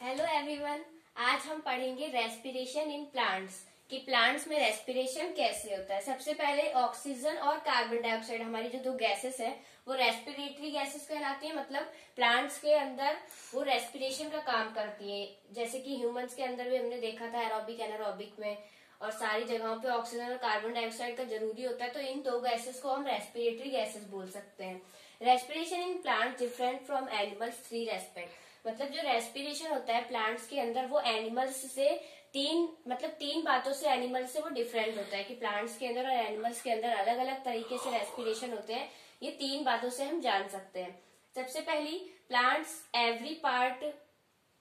Hello everyone. आज हम पढ़ेंगे रेस्पिरेशन इन प्लांट्स कि प्लांट्स में रेस्पिरेशन कैसे होता है। सबसे पहले ऑक्सीजन और कार्बन डाइऑक्साइड हमारी जो दो गैसेस है वो रेस्पिरेटरी गैसेस कहलाती है। मतलब प्लांट्स के अंदर वो रेस्पिरेशन का काम करती है। जैसे कि ह्यूमंस के अंदर भी हमने देखा था एरोबिक एनारोबिक में और सारी जगहों पे ऑक्सीजन और कार्बन डाइऑक्साइड का जरूरी होता है। तो इन दो गैसेस को हम रेस्पिरेटरी गैसेस बोल सकते हैं। Respiration in plant different from animals three respect. मतलब जो रेस्पिरेशन होता है प्लांट्स के अंदर वो एनिमल्स से तीन बातों से एनिमल्स से वो डिफरेंट होता है कि प्लांट्स के अंदर और एनिमल्स के अंदर अलग अलग तरीके से रेस्पिरेशन होते हैं। ये तीन बातों से हम जान सकते हैं। सबसे पहली, plants every part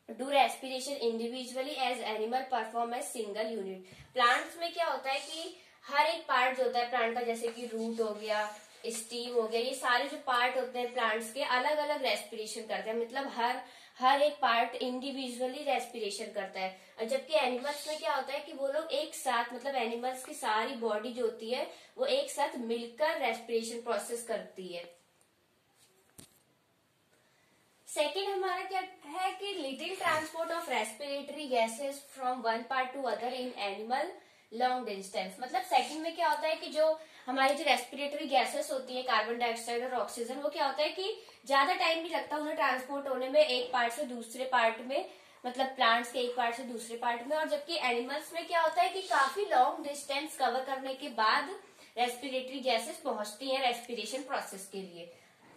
do respiration individually as animal perform as single unit. Plants में क्या होता है कि हर एक पार्ट जो होता है प्लांट का, जैसे कि रूट हो गया, स्टीम हो गया, ये सारे जो पार्ट होते हैं प्लांट्स के अलग अलग रेस्पिरेशन करते हैं। मतलब हर एक पार्ट इंडिविजुअली रेस्पिरेशन करता है। और जबकि एनिमल्स में क्या होता है कि वो लोग एक साथ, मतलब एनिमल्स की सारी बॉडी जो होती है वो एक साथ मिलकर रेस्पिरेशन प्रोसेस करती है। सेकेंड हमारा क्या है कि little transport of respiratory gases from one part two other in animal long distance. मतलब सेकंड में क्या होता है कि जो हमारी जो रेस्पिरेटरी गैसेस होती है कार्बन डाइऑक्साइड और ऑक्सीजन, वो क्या होता है कि ज्यादा टाइम नहीं लगता उन्हें ट्रांसपोर्ट होने में एक पार्ट से दूसरे पार्ट में, मतलब प्लांट्स के एक पार्ट से दूसरे पार्ट में। और जबकि एनिमल्स में क्या होता है कि काफी लॉन्ग डिस्टेंस कवर करने के बाद रेस्पिरेटरी गैसेस पहुंचती है रेस्पिरेशन प्रोसेस के लिए।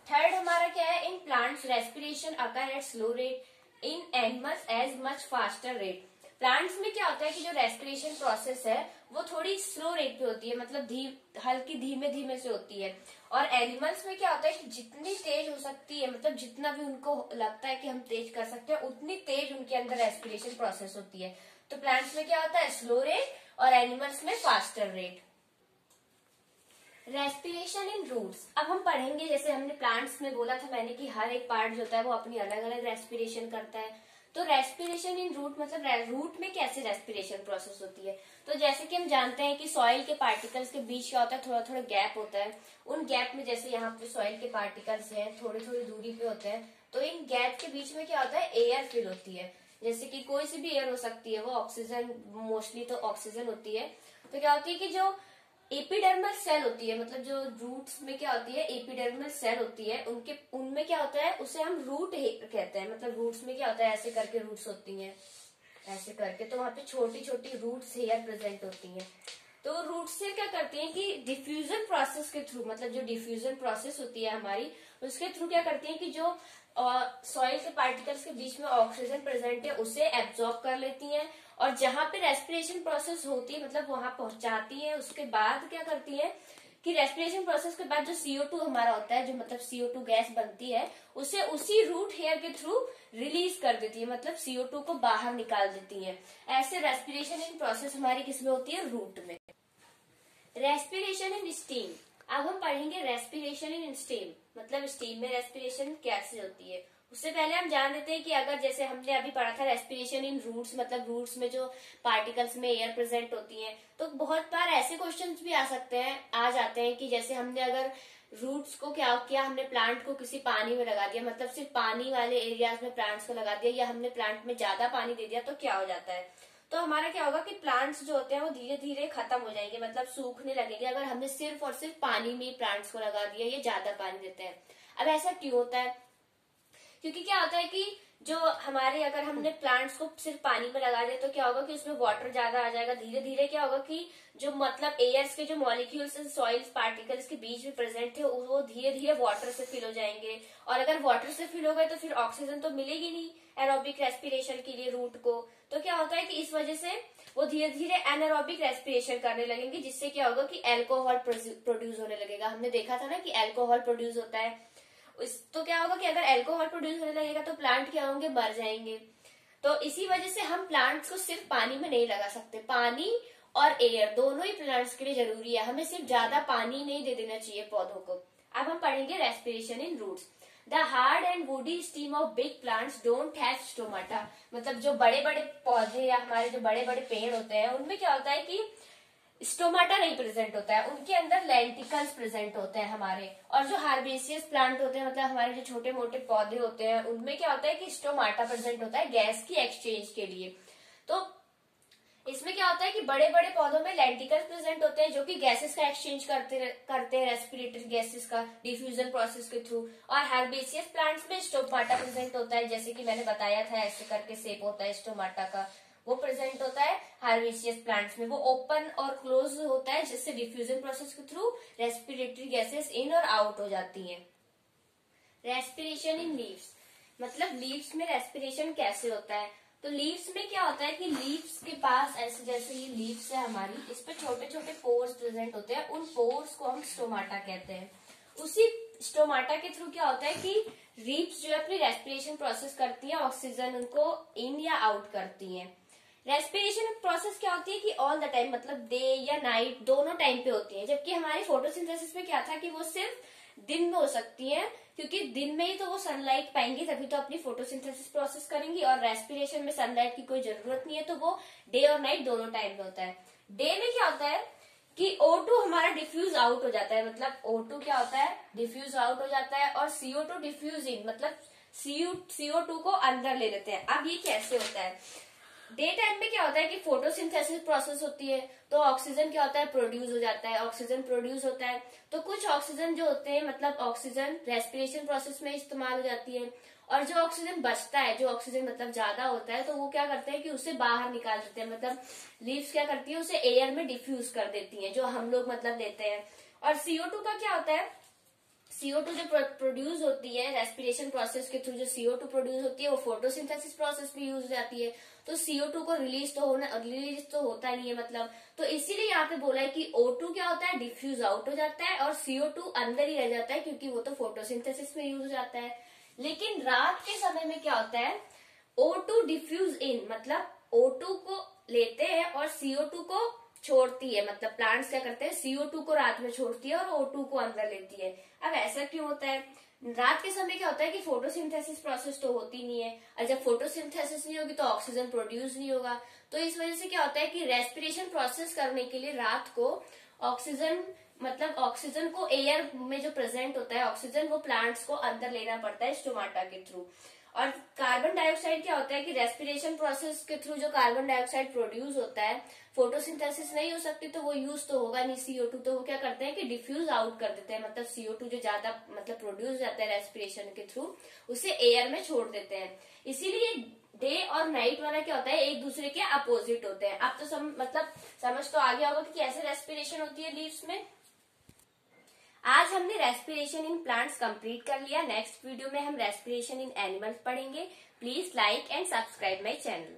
थर्ड हमारा क्या है, in plants respiration occur at slow rate, in animals as much faster rate. Plants में क्या होता है कि जो रेस्पिरेशन प्रोसेस है वो थोड़ी स्लो रेट पे होती है, मतलब हल्की धीमे धीमे से होती है। और एनिमल्स में क्या होता है कि जितनी तेज हो सकती है, मतलब जितना भी उनको लगता है कि हम तेज कर सकते हैं उतनी तेज उनके अंदर रेस्पिरेशन प्रोसेस होती है। तो प्लांट्स में क्या होता है, स्लो रेट, और एनिमल्स में faster rate. Respiration in roots. अब हम पढ़ेंगे, जैसे हमने प्लांट्स में बोला था मैंने कि हर एक पार्ट जो होता है वो अपनी अलग अलग रेस्पिरेशन करता है। तो रेस्पिरेशन इन रूट मतलब रूट में कैसे रेस्पिरेशन प्रोसेस होती है। तो जैसे कि हम जानते हैं कि सॉइल के पार्टिकल्स के बीच क्या होता है, थोड़ा थोड़ा गैप होता है। उन गैप में जैसे यहाँ पे सॉइल के पार्टिकल्स हैं थोड़ी थोड़ी दूरी पे होते हैं, तो इन गैप के बीच में क्या होता है, एयर फिल होती है। जैसे कि कोई सी भी एयर हो सकती है, वो ऑक्सीजन, मोस्टली तो ऑक्सीजन होती है। तो क्या होती है कि जो एपिडर्मल सेल होती है, मतलब जो रूट्स में क्या होती है, एपिडर्मल सेल होती है, उनमें क्या होता है, उसे हम रूट कहते हैं। मतलब रूट्स में क्या होता है, ऐसे करके रूट्स होती हैं, ऐसे करके, तो वहां पे छोटी छोटी रूट्स हेयर प्रेजेंट होती हैं। तो रूट्स से क्या करती हैं कि डिफ्यूजन प्रोसेस के थ्रू, मतलब जो डिफ्यूजन प्रोसेस होती है हमारी, उसके थ्रू क्या करती हैं कि जो सॉइल के पार्टिकल्स के बीच में ऑक्सीजन प्रेजेंट है उसे एब्जॉर्ब कर लेती हैं, और जहां पे रेस्पिरेशन प्रोसेस होती है मतलब वहां पहुंचाती है। उसके बाद क्या करती है कि रेस्पिरेशन प्रोसेस के बाद जो CO2 हमारा होता है, जो मतलब CO2 गैस बनती है, उसे उसी रूट हेयर के थ्रू रिलीज कर देती है, मतलब CO2 को बाहर निकाल देती है। ऐसे रेस्पिरेशन इन प्रोसेस हमारी किसमें होती है, रूट में। Respiration in steam. अब हम पढ़ेंगे रेस्पिरेशन इन स्टीम, मतलब स्टीम में रेस्पिरेशन कैसे होती है। उससे पहले हम जान लेते हैं कि अगर जैसे हमने अभी पढ़ा था रेस्पिरेशन इन रूट्स, मतलब रूट्स में जो पार्टिकल्स में एयर प्रेजेंट होती है, तो बहुत बार ऐसे क्वेश्चंस भी आ जाते हैं कि जैसे हमने अगर रूट्स को क्या किया, हमने प्लांट को किसी पानी में लगा दिया, मतलब सिर्फ पानी वाले एरियाज में प्लांट्स को लगा दिया, या हमने प्लांट में ज्यादा पानी दे दिया, तो क्या हो जाता है, तो हमारा क्या होगा कि प्लांट्स जो होते हैं वो धीरे धीरे खत्म हो जाएंगे, मतलब सूखने लगेंगे अगर हमने सिर्फ और सिर्फ पानी में प्लांट्स को लगा दिया, ये ज्यादा पानी देते हैं। अब ऐसा क्यों होता है, क्योंकि क्या होता है कि जो हमारे, अगर हमने प्लांट्स को सिर्फ पानी में लगा दिया तो क्या होगा कि उसमें वाटर ज्यादा आ जाएगा। धीरे धीरे क्या होगा कि जो मतलब एयर्स के जो मॉलिक्यूल्स सॉइल पार्टिकल्स के बीच में प्रेजेंट थे वो धीरे धीरे वाटर से फिल हो जाएंगे, और अगर वाटर से फिल हो गए तो फिर ऑक्सीजन तो मिलेगी नहीं एरोबिक रेस्पिरेशन के लिए रूट को। तो क्या होता है कि इस वजह से वो धीरे धीरे एनारोबिक रेस्पिरेशन करने लगेंगे, जिससे क्या होगा कि एल्कोहल प्रोड्यूस होने लगेगा। हमने देखा था ना कि एल्कोहल प्रोड्यूस होता है, तो क्या होगा कि अगर एल्कोहल प्रोड्यूस होने लगेगा तो प्लांट क्या होंगे, मर जाएंगे। तो इसी वजह से हम प्लांट्स को सिर्फ पानी में नहीं लगा सकते, पानी और एयर दोनों ही प्लांट्स के लिए जरूरी है। हमें सिर्फ ज्यादा पानी नहीं दे देना चाहिए पौधों को। अब हम पढ़ेंगे respiration in roots. The hard and woody stem of big plants don't have stomata. मतलब जो बड़े बड़े पौधे या हमारे जो बड़े बड़े पेड़ होते हैं उनमें क्या होता है कि स्टोमाटा नहीं प्रेजेंट होता है, उनके अंदर लेंटिकल्स प्रेजेंट होते हैं हमारे। और जो हार्बेसियस प्लांट होते हैं, मतलब हमारे जो छोटे मोटे पौधे होते हैं, उनमें क्या होता है कि स्टोमाटा प्रेजेंट होता है गैस की एक्सचेंज के लिए। तो इसमें क्या होता है कि बड़े बड़े पौधों में लेंटिकल्स प्रेजेंट होते हैं जो कि गैसेस का एक्सचेंज करते हैं रेस्पिरेटरी गैसेस का डिफ्यूजन प्रोसेस के थ्रू। और हार्बेसियस प्लांट्स में स्टोमाटा प्रेजेंट होता है, जैसे कि मैंने बताया था, ऐसे करके शेप होता है स्टोमाटा का, वो प्रेजेंट होता है हार्बेसियस प्लांट्स में। वो ओपन और क्लोज होता है, जिससे डिफ्यूजन प्रोसेस के थ्रू रेस्पिरेटरी गैसेस इन और आउट हो जाती हैं। रेस्पिरेशन इन लीव्स, मतलब लीव्स में रेस्पिरेशन कैसे होता है। तो लीव्स में क्या होता है कि लीव्स के पास ऐसे, जैसे ये लीव्स है हमारी, इस पे छोटे छोटे पोर्स प्रेजेंट होते हैं, उन पोर्स को हम स्टोमाटा कहते हैं। उसी स्टोमाटा के थ्रू क्या होता है कि लीव्स जो है अपनी रेस्पिरेशन प्रोसेस करती है, ऑक्सीजन उनको इन या आउट करती है। रेस्पिरेशन प्रोसेस क्या होती है कि ऑल द टाइम, मतलब डे या नाइट दोनों टाइम पे होती है, जबकि हमारी फोटोसिंथेसिस में क्या था कि वो सिर्फ दिन में हो सकती है, क्योंकि दिन में ही तो वो सनलाइट पाएंगी, तभी तो अपनी फोटोसिंथेसिस प्रोसेस करेंगी। और रेस्पिरेशन में सनलाइट की कोई जरूरत नहीं है, तो वो डे और नाइट दोनों टाइम में होता है। डे में क्या होता है कि O2 हमारा डिफ्यूज आउट हो जाता है, मतलब O2 क्या होता है, डिफ्यूज आउट हो जाता है, और CO2 डिफ्यूज इन, मतलब CO2 को अंदर ले लेते हैं। अब ये कैसे होता है, डे टाइम में क्या होता है कि फोटोसिंथेसिस प्रोसेस होती है, तो ऑक्सीजन क्या होता है, प्रोड्यूस हो जाता है। ऑक्सीजन प्रोड्यूस होता है तो कुछ ऑक्सीजन जो होते हैं, मतलब ऑक्सीजन रेस्पिरेशन प्रोसेस में इस्तेमाल हो जाती है, और जो ऑक्सीजन बचता है, जो ऑक्सीजन मतलब ज्यादा होता है, तो वो क्या करते हैं कि उसे बाहर निकाल देते हैं, मतलब लीव्स क्या करती है, उसे एयर में डिफ्यूज कर देती है, जो हम लोग मतलब लेते हैं। और CO2 का क्या होता है, CO2 जो प्रोड्यूस होती है रेस्पिरेशन प्रोसेस के थ्रू, जो CO2 प्रोड्यूस होती है, वो फोटोसिंथेसिस प्रोसेस में यूज हो जाती है। तो CO2 को रिलीज तो होता नहीं है, मतलब, तो इसीलिए यहाँ पे बोला है कि O2 क्या होता है, डिफ्यूज आउट हो जाता है, और CO2 अंदर ही रह जाता है, क्योंकि वो तो फोटोसिंथेसिस में यूज हो जाता है। लेकिन रात के समय में क्या होता है, O2 डिफ्यूज इन, मतलब O2 को लेते हैं और CO2 को छोड़ती है, मतलब प्लांट्स क्या करते हैं, CO2 को रात में छोड़ती है और O2 को अंदर लेती है। अब ऐसा क्यों होता है, रात के समय क्या होता है कि फोटोसिंथेसिस प्रोसेस तो होती नहीं है, और जब फोटोसिंथेसिस नहीं होगी तो ऑक्सीजन प्रोड्यूस नहीं होगा। तो इस वजह से क्या होता है कि रेस्पिरेशन प्रोसेस करने के लिए रात को ऑक्सीजन, मतलब ऑक्सीजन को एयर में जो प्रेजेंट होता है ऑक्सीजन, वो प्लांट्स को अंदर लेना पड़ता है स्टोमाटा के थ्रू। और कार्बन डाइऑक्साइड क्या होता है कि रेस्पिरेशन प्रोसेस के थ्रू जो कार्बन डाइऑक्साइड प्रोड्यूस होता है, फोटोसिंथेसिस नहीं हो सकती तो वो यूज तो होगा नहीं CO2, तो वो क्या करते हैं कि डिफ्यूज आउट कर देते हैं, मतलब CO2 जो ज्यादा मतलब प्रोड्यूस जाता है रेस्पिरेशन के थ्रू, उसे एयर में छोड़ देते हैं। इसीलिए डे और नाइट वाला क्या होता है, एक दूसरे के अपोजिट होते हैं। अब तो मतलब समझ तो आ गया होगा कि कैसे रेस्पिरेशन होती है लीव्स में। आज हमने रेस्पिरेशन इन प्लांट्स कंप्लीट कर लिया। नेक्स्ट वीडियो में हम रेस्पिरेशन इन एनिमल्स पढ़ेंगे। Please like and subscribe my channel.